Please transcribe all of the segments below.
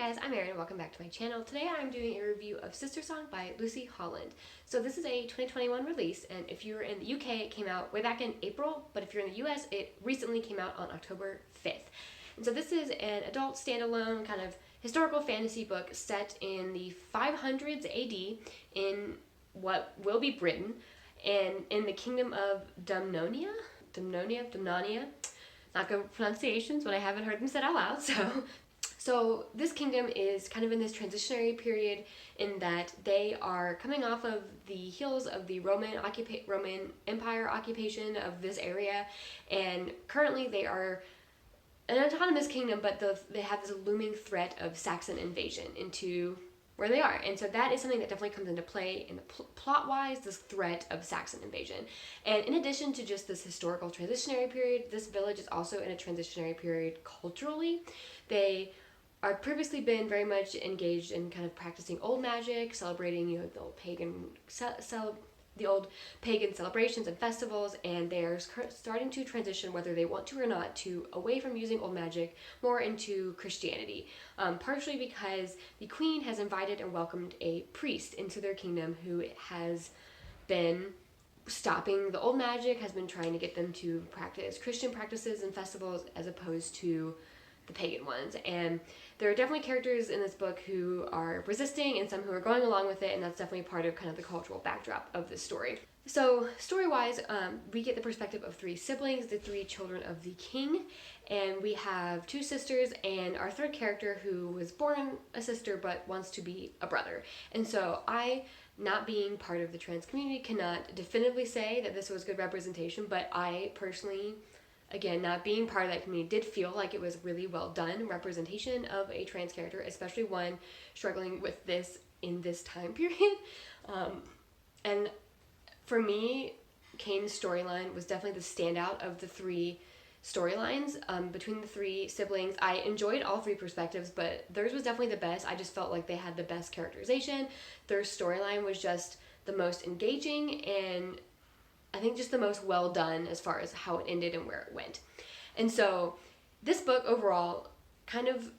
guys, I'm Erin and welcome back to my channel. Today I'm doing a review of Sistersong by Lucy Holland. So this is a 2021 release, and if you're in the UK it came out way back in April, but if you're in the US it recently came out on October 5th. And so this is an adult standalone kind of historical fantasy book set in the 500s AD in what will be Britain and in the kingdom of Dumnonia. Not good pronunciations, but I haven't heard them said out loud, So this kingdom is kind of in this transitionary period in that they are coming off of the heels of the Roman Empire occupation of this area, and currently they are an autonomous kingdom, but they have this looming threat of Saxon invasion into where they are. And so that is something that definitely comes into play in the plot-wise, this threat of Saxon invasion. And in addition to just this historical transitionary period, this village is also in a transitionary period culturally. They are previously been very much engaged in kind of practicing old magic, celebrating, the old pagan celebrations and festivals, and they are starting to transition, whether they want to or not, to away from using old magic more into Christianity, partially because the queen has invited and welcomed a priest into their kingdom who has been stopping the old magic, has been trying to get them to practice Christian practices and festivals as opposed to the pagan ones. And there are definitely characters in this book who are resisting and some who are going along with it, and that's definitely part of kind of the cultural backdrop of this story. So story-wise, we get the perspective of three siblings, the three children of the king, and we have two sisters and our third character who was born a sister but wants to be a brother. And so I, not being part of the trans community, cannot definitively say that this was good representation, but I personally, again, not being part of that community, did feel like it was really well done representation of a trans character, especially one struggling with this in this time period. And for me, Kane's storyline was definitely the standout of the three storylines between the three siblings. I enjoyed all three perspectives, but theirs was definitely the best. I just felt like they had the best characterization. Their storyline was just the most engaging, and I think just the most well done as far as how it ended and where it went. And so this book overall kind of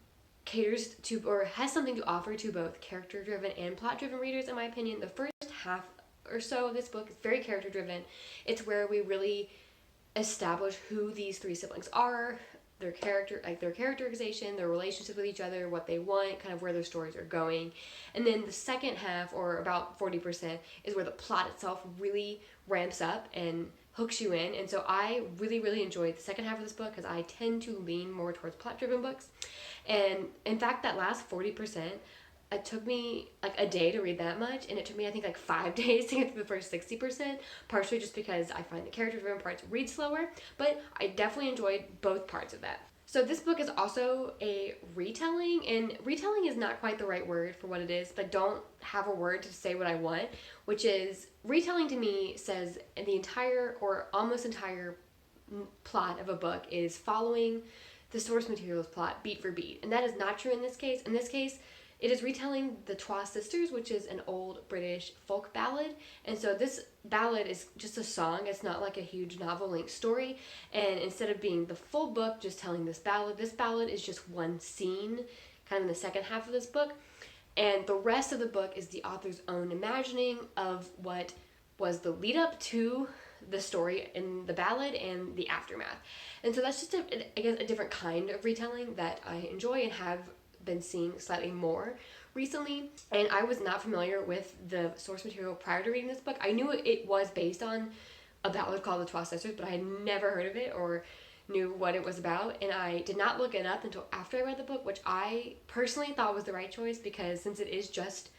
caters to, or has something to offer to, both character driven and plot driven readers, in my opinion. The first half or so of this book is very character driven. It's where we really establish who these three siblings are, their characterization, their relationship with each other, what they want, kind of where their stories are going. And then the second half, or about 40%, is where the plot itself really ramps up and hooks you in. And so I really enjoyed the second half of this book because I tend to lean more towards plot-driven books. And in fact, that last 40%, it took me like a day to read that much, and it took me I think like 5 days to get through the first 60%, partially just because I find the character-driven parts read slower, but I definitely enjoyed both parts of that. So this book is also a retelling, and retelling is not quite the right word for what it is, but don't have a word to say what I want, which is, retelling to me says the entire or almost entire plot of a book is following the source material's plot beat for beat, and that is not true in this case. In this case, it is retelling the Trois Sisters, which is an old British folk ballad. And so this ballad is just a song. It's not like a huge novel-length story. And instead of being the full book just telling this ballad is just one scene, kind of in the second half of this book. And the rest of the book is the author's own imagining of what was the lead up to the story in the ballad and the aftermath. And so that's just, a different kind of retelling that I enjoy and have been seeing slightly more recently. And I was not familiar with the source material prior to reading this book. I knew it was based on a ballad called the Trois Sisters, but I had never heard of it or knew what it was about, and I did not look it up until after I read the book, which I personally thought was the right choice, because since it is just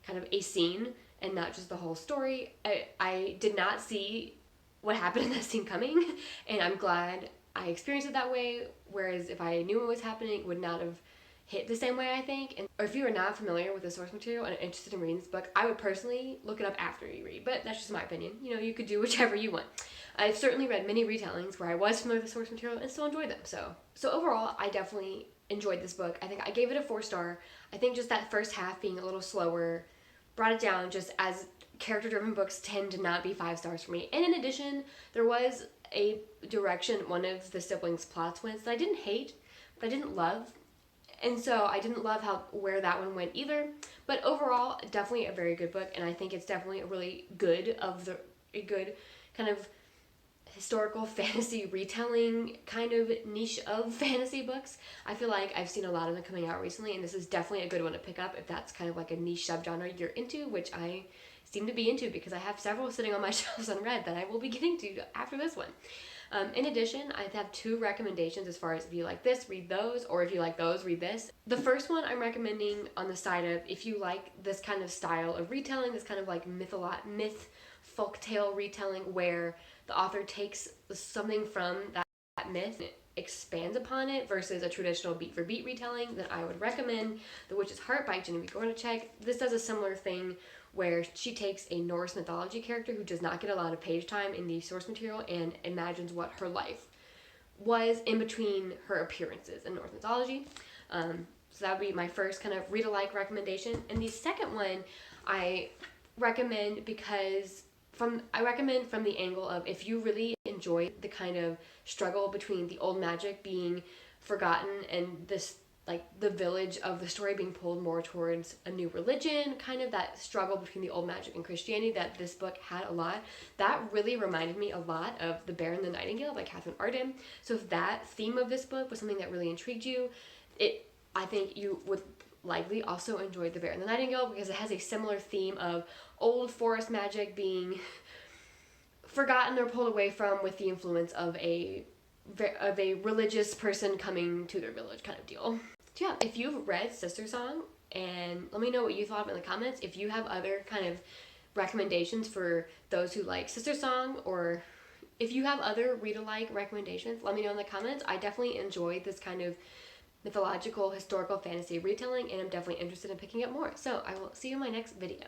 kind of a scene and not just the whole story, I did not see what happened in that scene coming, and I'm glad I experienced it that way, whereas if I knew what was happening, it would not have hit the same way, I think. And or if you are not familiar with the source material and are interested in reading this book, I would personally look it up after you read, but that's just my opinion. You could do whichever you want. I've certainly read many retellings where I was familiar with the source material and still enjoyed them. So overall, I definitely enjoyed this book. I think I gave it a 4-star. I think just that first half being a little slower brought it down, just as character-driven books tend to not be 5 stars for me. And in addition, there was a direction one of the siblings' plots went that I didn't hate, but I didn't love. And so I didn't love where that one went either. But overall, definitely a very good book, and I think it's definitely a really good a good kind of historical fantasy retelling kind of niche of fantasy books. I feel like I've seen a lot of them coming out recently, and this is definitely a good one to pick up if that's kind of like a niche subgenre you're into, which I seem to be into because I have several sitting on my shelves unread that I will be getting to after this one. In addition, I have 2 recommendations as far as if you like this, read those, or if you like those, read this. The first one I'm recommending on the side of if you like this kind of style of retelling, this kind of like myth folktale retelling where the author takes something from that myth and expands upon it versus a traditional beat for beat retelling, then I would recommend The Witch's Heart by Genevieve Gornichek. This does a similar thing where she takes a Norse mythology character who does not get a lot of page time in the source material and imagines what her life was in between her appearances in Norse mythology. So that would be my first kind of read-alike recommendation. And the second one I recommend from the angle of if you really enjoy the kind of struggle between the old magic being forgotten and this like the village of the story being pulled more towards a new religion, kind of that struggle between the old magic and Christianity that this book had a lot. That really reminded me a lot of The Bear and the Nightingale by Catherine Arden. So if that theme of this book was something that really intrigued you, I think you would likely also enjoy The Bear and the Nightingale because it has a similar theme of old forest magic being forgotten or pulled away from with the influence of a religious person coming to their village kind of deal. So yeah, if you've read Sistersong, and let me know what you thought in the comments. If you have other kind of recommendations for those who like Sistersong, or if you have other read-alike recommendations, let me know in the comments. I definitely enjoy this kind of mythological, historical fantasy retelling, and I'm definitely interested in picking up more. So I will see you in my next video.